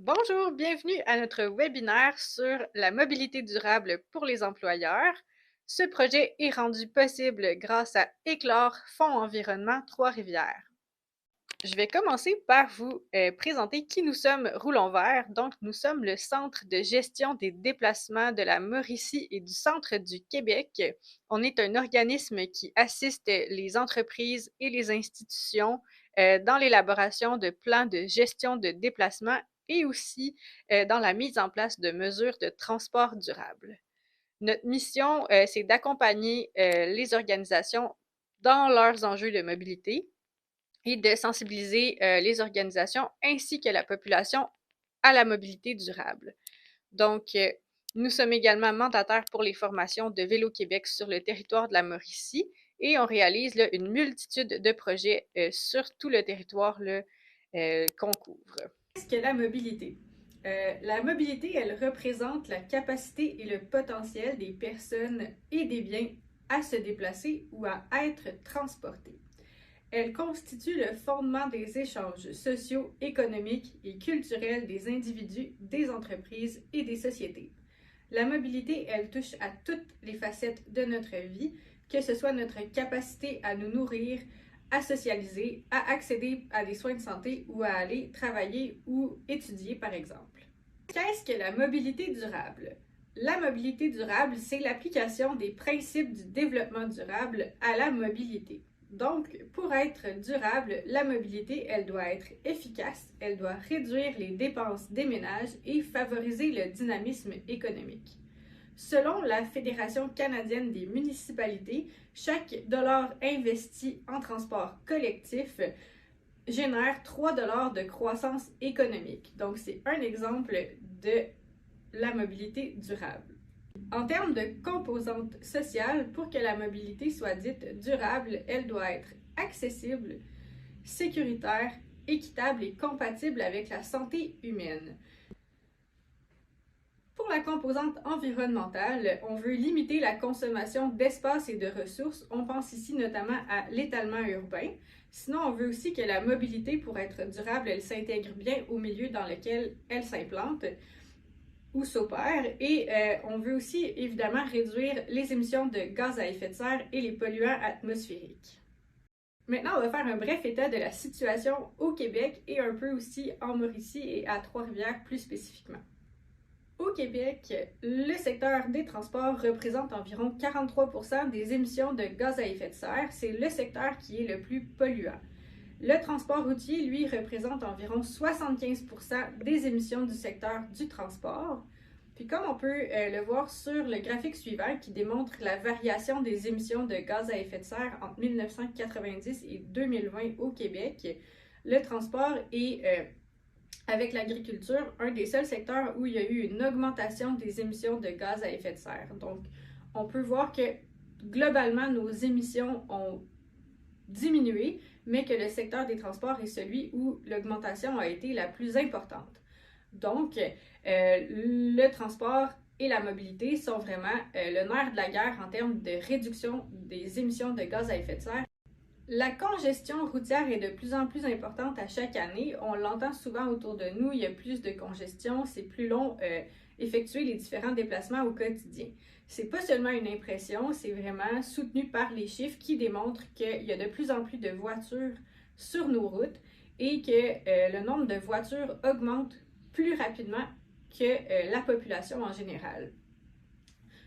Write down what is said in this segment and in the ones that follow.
Bonjour, bienvenue à notre webinaire sur la mobilité durable pour les employeurs. Ce projet est rendu possible grâce à Éclore Fonds Environnement Trois-Rivières. Je vais commencer par vous présenter qui nous sommes Roulons Vert. Donc, nous sommes le Centre de gestion des déplacements de la Mauricie et du Centre du Québec. On est un organisme qui assiste les entreprises et les institutions dans l'élaboration de plans de gestion de déplacement et aussi dans la mise en place de mesures de transport durable. Notre mission, c'est d'accompagner les organisations dans leurs enjeux de mobilité et de sensibiliser les organisations ainsi que la population à la mobilité durable. Donc, nous sommes également mandataires pour les formations de Vélo-Québec sur le territoire de la Mauricie et on réalise là, une multitude de projets sur tout le territoire qu'on couvre. Qu'est-ce que la mobilité? La mobilité, elle représente la capacité et le potentiel des personnes et des biens à se déplacer ou à être transportés. Elle constitue le fondement des échanges sociaux, économiques et culturels des individus, des entreprises et des sociétés. La mobilité, elle touche à toutes les facettes de notre vie, que ce soit notre capacité à nous nourrir, à socialiser, à accéder à des soins de santé ou à aller travailler ou étudier, par exemple. Qu'est-ce que la mobilité durable? La mobilité durable, c'est l'application des principes du développement durable à la mobilité. Donc, pour être durable, la mobilité, elle doit être efficace, elle doit réduire les dépenses des ménages et favoriser le dynamisme économique. Selon la Fédération canadienne des municipalités, chaque dollar investi en transport collectif génère 3 dollars de croissance économique. Donc, c'est un exemple de la mobilité durable. En termes de composante sociale, pour que la mobilité soit dite durable, elle doit être accessible, sécuritaire, équitable et compatible avec la santé humaine. Pour la composante environnementale, on veut limiter la consommation d'espace et de ressources. On pense ici notamment à l'étalement urbain. Sinon, on veut aussi que la mobilité, pour être durable, elle s'intègre bien au milieu dans lequel elle s'implante ou s'opère. Et on veut aussi évidemment réduire les émissions de gaz à effet de serre et les polluants atmosphériques. Maintenant, on va faire un bref état de la situation au Québec et un peu aussi en Mauricie et à Trois-Rivières plus spécifiquement. Au Québec, le secteur des transports représente environ 43% des émissions de gaz à effet de serre. C'est le secteur qui est le plus polluant. Le transport routier, lui, représente environ 75% des émissions du secteur du transport. Puis comme on peut le voir sur le graphique suivant qui démontre la variation des émissions de gaz à effet de serre entre 1990 et 2020 au Québec, le transport est, avec l'agriculture, un des seuls secteurs où il y a eu une augmentation des émissions de gaz à effet de serre. Donc, on peut voir que globalement, nos émissions ont diminué, mais que le secteur des transports est celui où l'augmentation a été la plus importante. Donc, le transport et la mobilité sont vraiment le nerf de la guerre en termes de réduction des émissions de gaz à effet de serre. La congestion routière est de plus en plus importante à chaque année. On l'entend souvent autour de nous, il y a plus de congestion, c'est plus long effectuer les différents déplacements au quotidien. C'est pas seulement une impression, c'est vraiment soutenu par les chiffres qui démontrent qu'il y a de plus en plus de voitures sur nos routes et que le nombre de voitures augmente plus rapidement que la population en général.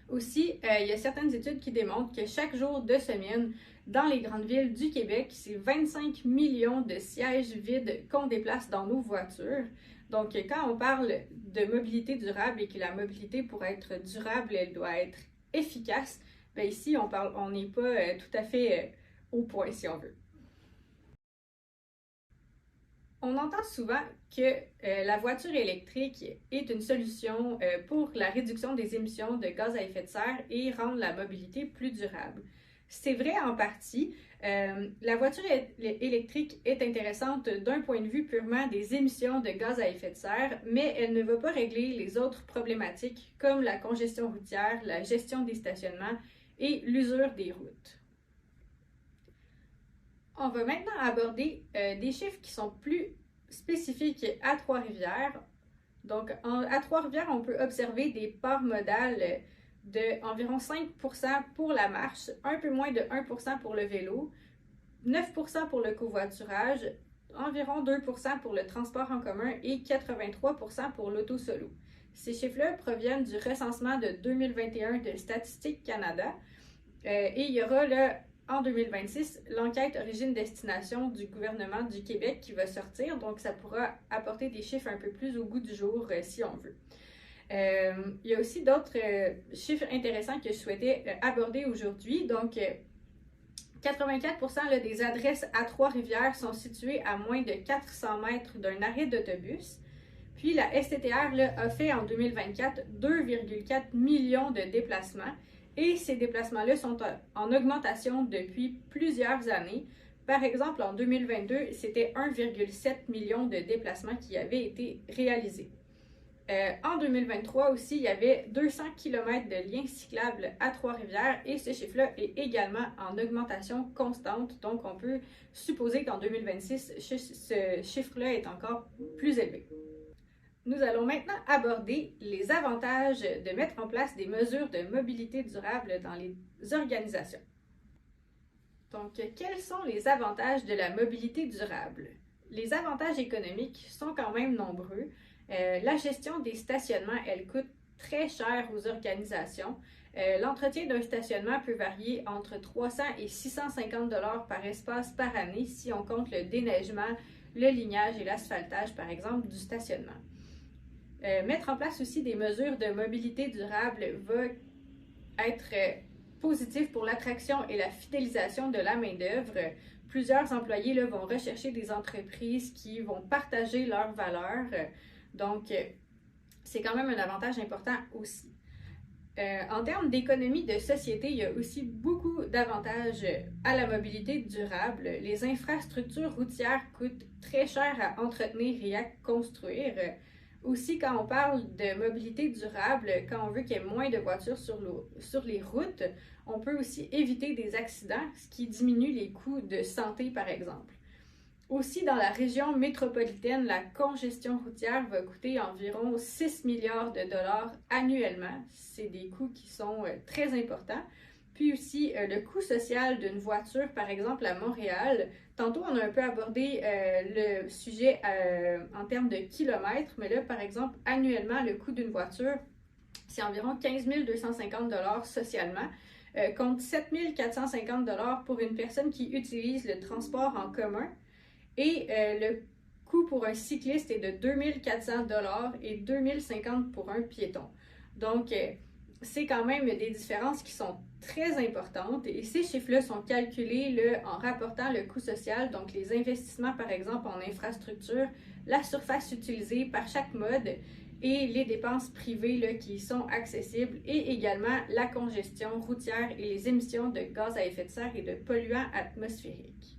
Aussi, il y a certaines études qui démontrent que chaque jour de semaine, dans les grandes villes du Québec, c'est 25 millions de sièges vides qu'on déplace dans nos voitures. Donc, quand on parle de mobilité durable et que la mobilité, pour être durable, elle doit être efficace, bien ici, on n'est pas tout à fait au point, si on veut. On entend souvent que la voiture électrique est une solution pour la réduction des émissions de gaz à effet de serre et rendre la mobilité plus durable. C'est vrai en partie. La voiture électrique est intéressante d'un point de vue purement des émissions de gaz à effet de serre, mais elle ne va pas régler les autres problématiques comme la congestion routière, la gestion des stationnements et l'usure des routes. On va maintenant aborder des chiffres qui sont plus spécifiques à Trois-Rivières. Donc, à Trois-Rivières, on peut observer des parts modales d'environ 5% pour la marche, un peu moins de 1% pour le vélo, 9% pour le covoiturage, environ 2% pour le transport en commun et 83% pour l'auto-solo. Ces chiffres-là proviennent du recensement de 2021 de Statistique Canada et il y aura là, en 2026 l'enquête origine-destination du gouvernement du Québec qui va sortir, donc ça pourra apporter des chiffres un peu plus au goût du jour si on veut. Il y a aussi d'autres chiffres intéressants que je souhaitais aborder aujourd'hui. Donc, 84% des adresses à Trois-Rivières sont situées à moins de 400 mètres d'un arrêt d'autobus. Puis la STTR là, a fait en 2024 2,4 millions de déplacements et ces déplacements-là sont en augmentation depuis plusieurs années. Par exemple, en 2022, c'était 1,7 million de déplacements qui avaient été réalisés. En 2023 aussi, il y avait 200 km de liens cyclables à Trois-Rivières et ce chiffre-là est également en augmentation constante. Donc, on peut supposer qu'en 2026, ce chiffre-là est encore plus élevé. Nous allons maintenant aborder les avantages de mettre en place des mesures de mobilité durable dans les organisations. Donc, quels sont les avantages de la mobilité durable? Les avantages économiques sont quand même nombreux. La gestion des stationnements, elle coûte très cher aux organisations. L'entretien d'un stationnement peut varier entre 300 et 650 $ par espace par année si on compte le déneigement, le lignage et l'asphaltage, par exemple, du stationnement. Mettre en place aussi des mesures de mobilité durable va être positif pour l'attraction et la fidélisation de la main-d'œuvre. Plusieurs employés là, vont rechercher des entreprises qui vont partager leurs valeurs. Donc, c'est quand même un avantage important aussi. En termes d'économie de société, il y a aussi beaucoup d'avantages à la mobilité durable. Les infrastructures routières coûtent très cher à entretenir et à construire. Aussi, quand on parle de mobilité durable, quand on veut qu'il y ait moins de voitures sur les routes, on peut aussi éviter des accidents, ce qui diminue les coûts de santé, par exemple. Aussi, dans la région métropolitaine, la congestion routière va coûter environ 6 milliards de dollars annuellement. C'est des coûts qui sont très importants. Puis aussi, le coût social d'une voiture, par exemple, à Montréal. Tantôt, on a un peu abordé le sujet en termes de kilomètres, mais là, par exemple, annuellement, le coût d'une voiture, c'est environ 15 250 $ socialement, contre 7 450 $ pour une personne qui utilise le transport en commun. Et le coût pour un cycliste est de 2 400 $ et 2 050 $ pour un piéton. Donc, c'est quand même des différences qui sont très importantes et ces chiffres-là sont calculés là, en rapportant le coût social, donc les investissements par exemple en infrastructure, la surface utilisée par chaque mode et les dépenses privées là, qui sont accessibles et également la congestion routière et les émissions de gaz à effet de serre et de polluants atmosphériques.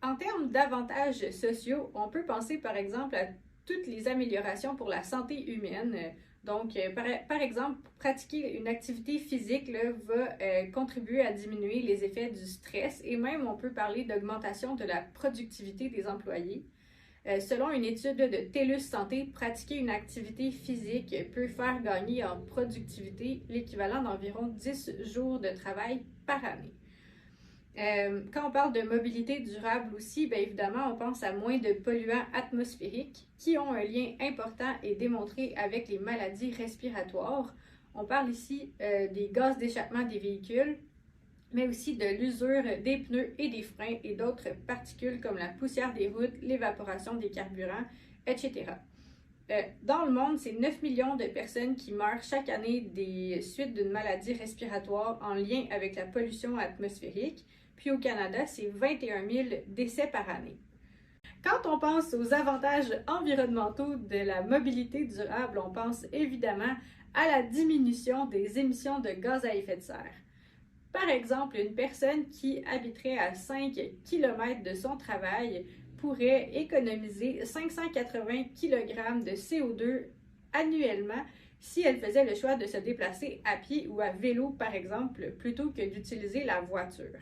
En termes d'avantages sociaux, on peut penser par exemple à toutes les améliorations pour la santé humaine. Donc, par exemple, pratiquer une activité physique là, va contribuer à diminuer les effets du stress et même on peut parler d'augmentation de la productivité des employés. Selon une étude de TELUS Santé, pratiquer une activité physique peut faire gagner en productivité l'équivalent d'environ 10 jours de travail par année. Quand on parle de mobilité durable aussi, bien évidemment, on pense à moins de polluants atmosphériques qui ont un lien important et démontré avec les maladies respiratoires. On parle ici des gaz d'échappement des véhicules, mais aussi de l'usure des pneus et des freins et d'autres particules comme la poussière des routes, l'évaporation des carburants, etc. Dans le monde, c'est 9 millions de personnes qui meurent chaque année des suites d'une maladie respiratoire en lien avec la pollution atmosphérique. Puis au Canada, c'est 21 000 décès par année. Quand on pense aux avantages environnementaux de la mobilité durable, on pense évidemment à la diminution des émissions de gaz à effet de serre. Par exemple, une personne qui habiterait à 5 km de son travail pourrait économiser 580 kg de CO2 annuellement si elle faisait le choix de se déplacer à pied ou à vélo, par exemple, plutôt que d'utiliser la voiture.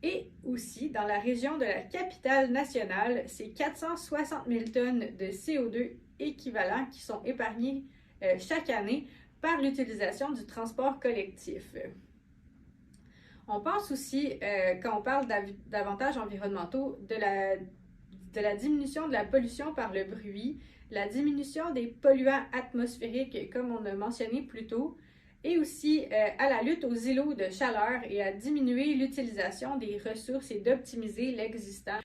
Et aussi, dans la région de la capitale nationale, c'est 460 000 tonnes de CO2 équivalents qui sont épargnés chaque année par l'utilisation du transport collectif. On pense aussi, quand on parle d'avantages environnementaux, de la diminution de la pollution par le bruit, la diminution des polluants atmosphériques, comme on a mentionné plus tôt, et aussi à la lutte aux îlots de chaleur et à diminuer l'utilisation des ressources et d'optimiser l'existant.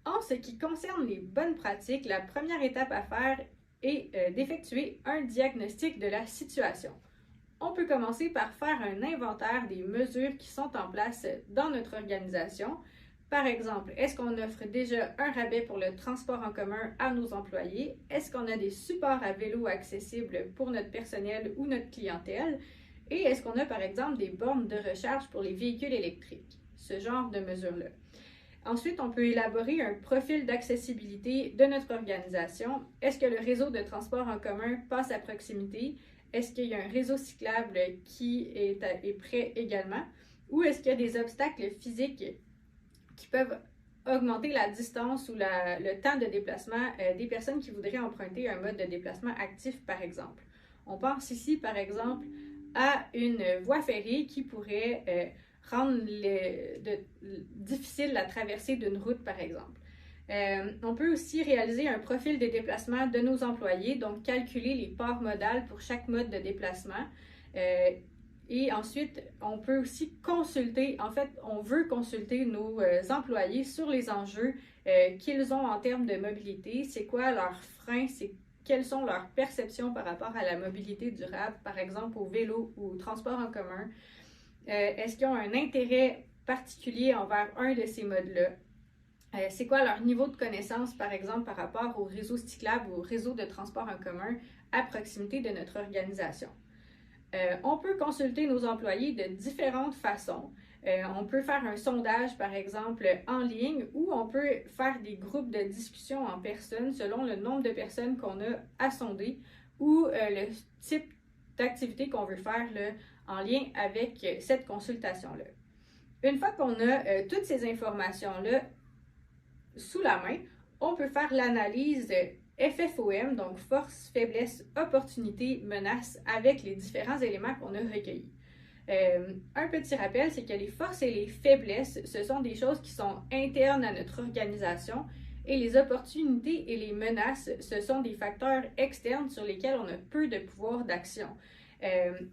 En ce qui concerne les bonnes pratiques, la première étape à faire est d'effectuer un diagnostic de la situation. On peut commencer par faire un inventaire des mesures qui sont en place dans notre organisation. Par exemple, est-ce qu'on offre déjà un rabais pour le transport en commun à nos employés? Est-ce qu'on a des supports à vélo accessibles pour notre personnel ou notre clientèle? Et est-ce qu'on a par exemple des bornes de recharge pour les véhicules électriques? Ce genre de mesures-là. Ensuite, on peut élaborer un profil d'accessibilité de notre organisation. Est-ce que le réseau de transport en commun passe à proximité? Est-ce qu'il y a un réseau cyclable qui est prêt également? Ou est-ce qu'il y a des obstacles physiques qui peuvent augmenter la distance ou le temps de déplacement des personnes qui voudraient emprunter un mode de déplacement actif, par exemple? On pense ici, par exemple, à une voie ferrée qui pourrait rendre difficile la traversée d'une route, par exemple. On peut aussi réaliser un profil de déplacement de nos employés, donc calculer les parts modales pour chaque mode de déplacement. Et ensuite, on peut aussi consulter, en fait, on veut consulter nos employés sur les enjeux qu'ils ont en termes de mobilité, c'est quoi leurs freins, quelles sont leurs perceptions par rapport à la mobilité durable, par exemple au vélo ou au transport en commun. Est-ce qu'ils ont un intérêt particulier envers un de ces modes-là? C'est quoi leur niveau de connaissance, par exemple, par rapport au réseau cyclable ou au réseau de transport en commun à proximité de notre organisation? On peut consulter nos employés de différentes façons. On peut faire un sondage, par exemple, en ligne, ou on peut faire des groupes de discussion en personne selon le nombre de personnes qu'on a à sonder ou le type d'activité qu'on veut faire là, en lien avec cette consultation-là. Une fois qu'on a toutes ces informations-là sous la main, on peut faire l'analyse FFOM, donc force, faiblesse, opportunité, menace, avec les différents éléments qu'on a recueillis. Un petit rappel, c'est que les forces et les faiblesses, ce sont des choses qui sont internes à notre organisation et les opportunités et les menaces, ce sont des facteurs externes sur lesquels on a peu de pouvoir d'action.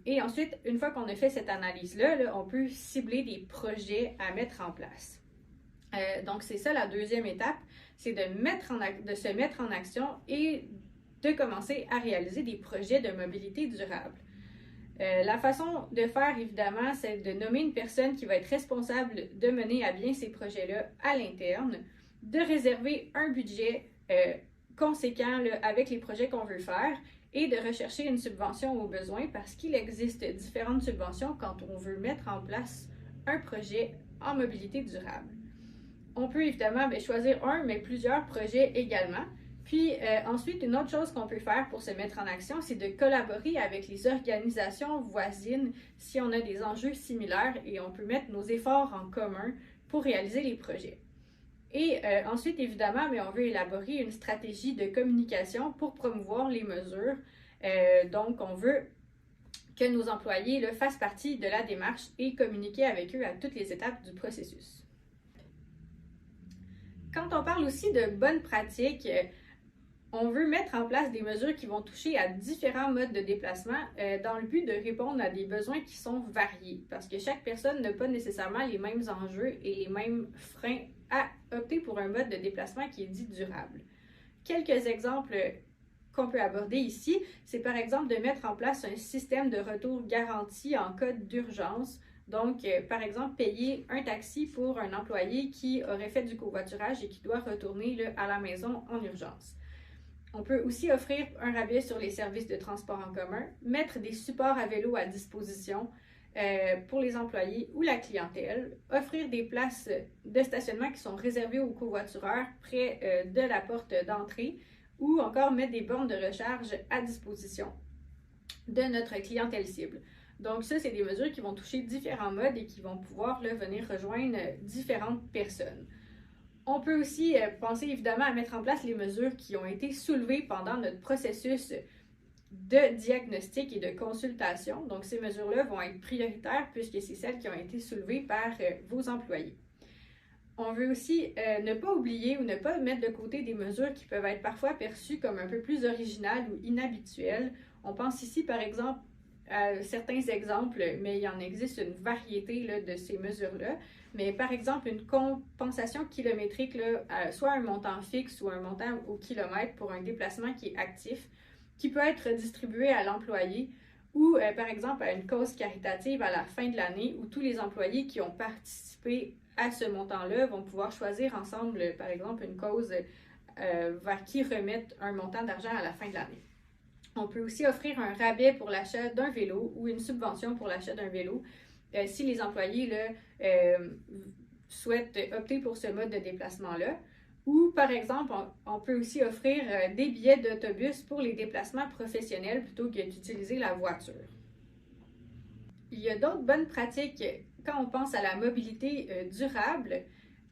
Et ensuite, une fois qu'on a fait cette analyse-là, on peut cibler des projets à mettre en place. Donc, c'est ça la deuxième étape, c'est de se mettre en action et de commencer à réaliser des projets de mobilité durable. La façon de faire, évidemment, c'est de nommer une personne qui va être responsable de mener à bien ces projets-là à l'interne, de réserver un budget conséquent là, avec les projets qu'on veut faire et de rechercher une subvention au besoin parce qu'il existe différentes subventions quand on veut mettre en place un projet en mobilité durable. On peut évidemment choisir un, mais plusieurs projets également. Puis ensuite, une autre chose qu'on peut faire pour se mettre en action, c'est de collaborer avec les organisations voisines si on a des enjeux similaires et on peut mettre nos efforts en commun pour réaliser les projets. Et ensuite, évidemment, on veut élaborer une stratégie de communication pour promouvoir les mesures. Donc, on veut que nos employés fassent partie de la démarche et communiquer avec eux à toutes les étapes du processus. Quand on parle aussi de bonnes pratiques, on veut mettre en place des mesures qui vont toucher à différents modes de déplacement dans le but de répondre à des besoins qui sont variés parce que chaque personne n'a pas nécessairement les mêmes enjeux et les mêmes freins à opter pour un mode de déplacement qui est dit durable. Quelques exemples qu'on peut aborder ici, c'est par exemple de mettre en place un système de retour garanti en cas d'urgence. Donc, par exemple, payer un taxi pour un employé qui aurait fait du covoiturage et qui doit retourner à la maison en urgence. On peut aussi offrir un rabais sur les services de transport en commun, mettre des supports à vélo à disposition pour les employés ou la clientèle, offrir des places de stationnement qui sont réservées aux covoitureurs près de la porte d'entrée ou encore mettre des bornes de recharge à disposition de notre clientèle cible. Donc ça, c'est des mesures qui vont toucher différents modes et qui vont pouvoir là, venir rejoindre différentes personnes. On peut aussi penser évidemment à mettre en place les mesures qui ont été soulevées pendant notre processus de diagnostic et de consultation. Donc ces mesures-là vont être prioritaires puisque c'est celles qui ont été soulevées par vos employés. On veut aussi ne pas oublier ou ne pas mettre de côté des mesures qui peuvent être parfois perçues comme un peu plus originales ou inhabituelles. On pense ici par exemple à certains exemples, mais il en existe une variété là, de ces mesures-là. Mais par exemple, une compensation kilométrique, là, soit un montant fixe ou un montant au kilomètre pour un déplacement qui est actif, qui peut être distribué à l'employé ou par exemple à une cause caritative à la fin de l'année où tous les employés qui ont participé à ce montant-là vont pouvoir choisir ensemble, par exemple, une cause vers qui remettre un montant d'argent à la fin de l'année. On peut aussi offrir un rabais pour l'achat d'un vélo ou une subvention pour l'achat d'un vélo si les employés là, souhaitent opter pour ce mode de déplacement-là. Ou, par exemple, on peut aussi offrir des billets d'autobus pour les déplacements professionnels plutôt que d'utiliser la voiture. Il y a d'autres bonnes pratiques quand on pense à la mobilité durable.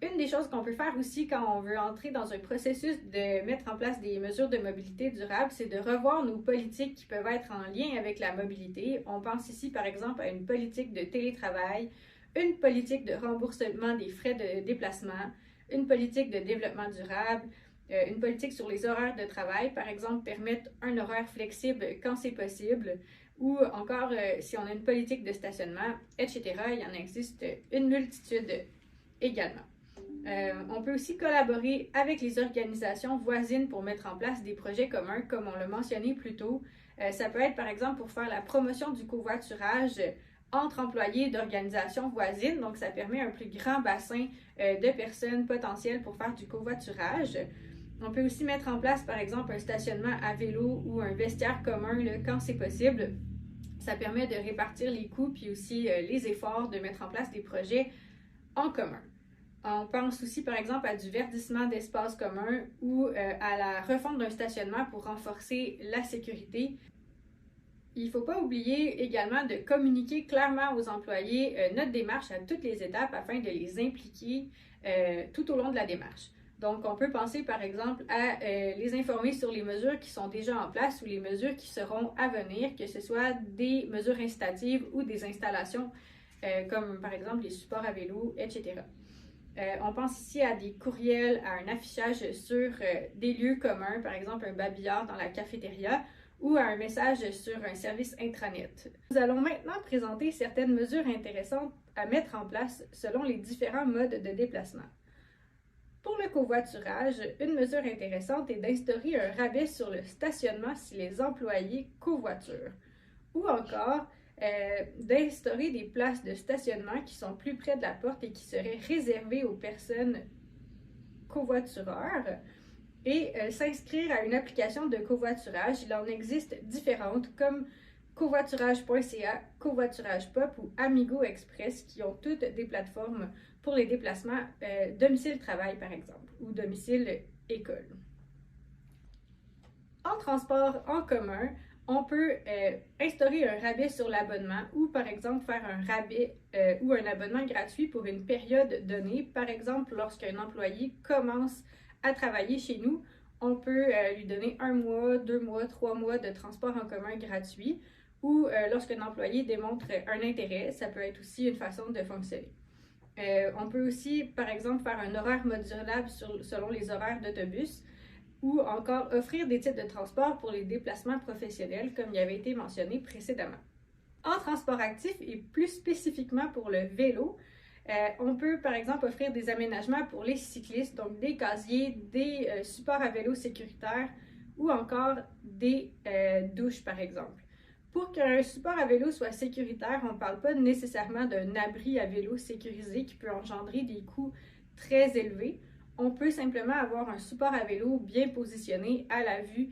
Une des choses qu'on peut faire aussi quand on veut entrer dans un processus de mettre en place des mesures de mobilité durable, c'est de revoir nos politiques qui peuvent être en lien avec la mobilité. On pense ici par exemple à une politique de télétravail, une politique de remboursement des frais de déplacement, une politique de développement durable, une politique sur les horaires de travail, par exemple permettre un horaire flexible quand c'est possible, ou encore si on a une politique de stationnement, etc. Il y en existe une multitude également. On peut aussi collaborer avec les organisations voisines pour mettre en place des projets communs, comme on l'a mentionné plus tôt. Ça peut être par exemple pour faire la promotion du covoiturage entre employés d'organisations voisines, donc ça permet un plus grand bassin de personnes potentielles pour faire du covoiturage. On peut aussi mettre en place par exemple un stationnement à vélo ou un vestiaire commun là, quand c'est possible. Ça permet de répartir les coûts puis aussi les efforts de mettre en place des projets en commun. On pense aussi, par exemple, à du verdissement d'espaces communs ou à la refonte d'un stationnement pour renforcer la sécurité. Il ne faut pas oublier également de communiquer clairement aux employés notre démarche à toutes les étapes afin de les impliquer tout au long de la démarche. Donc, on peut penser, par exemple, à les informer sur les mesures qui sont déjà en place ou les mesures qui seront à venir, que ce soit des mesures incitatives ou des installations comme, par exemple, les supports à vélo, etc. On pense ici à des courriels, à un affichage sur des lieux communs, par exemple un babillard dans la cafétéria ou à un message sur un service intranet. Nous allons maintenant présenter certaines mesures intéressantes à mettre en place selon les différents modes de déplacement. Pour le covoiturage, une mesure intéressante est d'instaurer un rabais sur le stationnement si les employés covoiturent. Ou encore, d'instaurer des places de stationnement qui sont plus près de la porte et qui seraient réservées aux personnes covoitureurs et s'inscrire à une application de covoiturage. Il en existe différentes comme covoiturage.ca, Covoiturage Pop ou Amigo Express qui ont toutes des plateformes pour les déplacements domicile-travail par exemple ou domicile-école. En transport en commun, on peut instaurer un rabais sur l'abonnement ou par exemple faire un rabais ou un abonnement gratuit pour une période donnée. Par exemple, lorsqu'un employé commence à travailler chez nous, on peut lui donner 1 mois, 2 mois, 3 mois de transport en commun gratuit ou lorsqu'un employé démontre un intérêt, ça peut être aussi une façon de fonctionner. On peut aussi, par exemple, faire un horaire modulable selon les horaires d'autobus ou encore offrir des titres de transport pour les déplacements professionnels, comme il avait été mentionné précédemment. En transport actif et plus spécifiquement pour le vélo, on peut par exemple offrir des aménagements pour les cyclistes, donc des casiers, des supports à vélo sécuritaires ou encore des douches par exemple. Pour qu'un support à vélo soit sécuritaire, on ne parle pas nécessairement d'un abri à vélo sécurisé qui peut engendrer des coûts très élevés. On peut simplement avoir un support à vélo bien positionné à la vue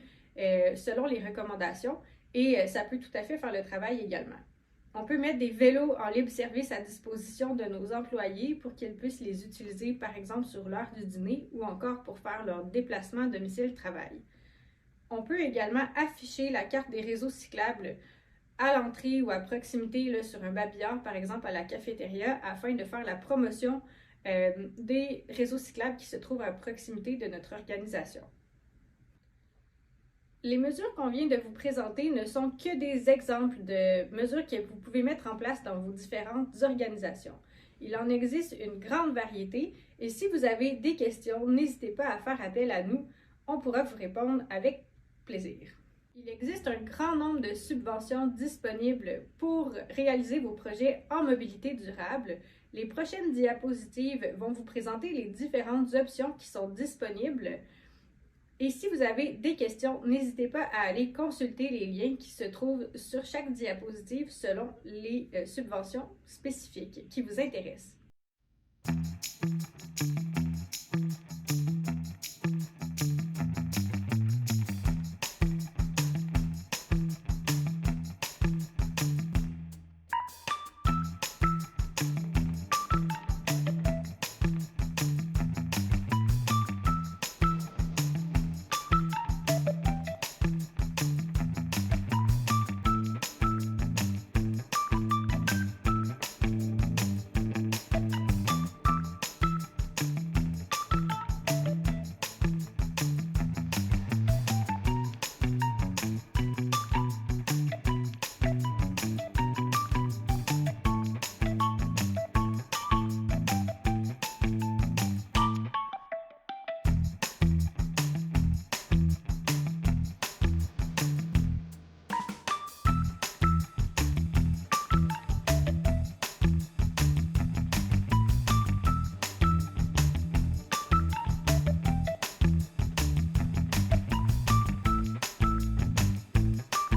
selon les recommandations et ça peut tout à fait faire le travail également. On peut mettre des vélos en libre service à disposition de nos employés pour qu'ils puissent les utiliser par exemple sur l'heure du dîner ou encore pour faire leur déplacement domicile-travail. On peut également afficher la carte des réseaux cyclables à l'entrée ou à proximité là, sur un babillard, par exemple à la cafétéria, afin de faire la promotion des réseaux cyclables qui se trouvent à proximité de notre organisation. Les mesures qu'on vient de vous présenter ne sont que des exemples de mesures que vous pouvez mettre en place dans vos différentes organisations. Il en existe une grande variété et si vous avez des questions, n'hésitez pas à faire appel à nous. On pourra vous répondre avec plaisir. Il existe un grand nombre de subventions disponibles pour réaliser vos projets en mobilité durable. Les prochaines diapositives vont vous présenter les différentes options qui sont disponibles. Et si vous avez des questions, n'hésitez pas à aller consulter les liens qui se trouvent sur chaque diapositive selon les subventions spécifiques qui vous intéressent.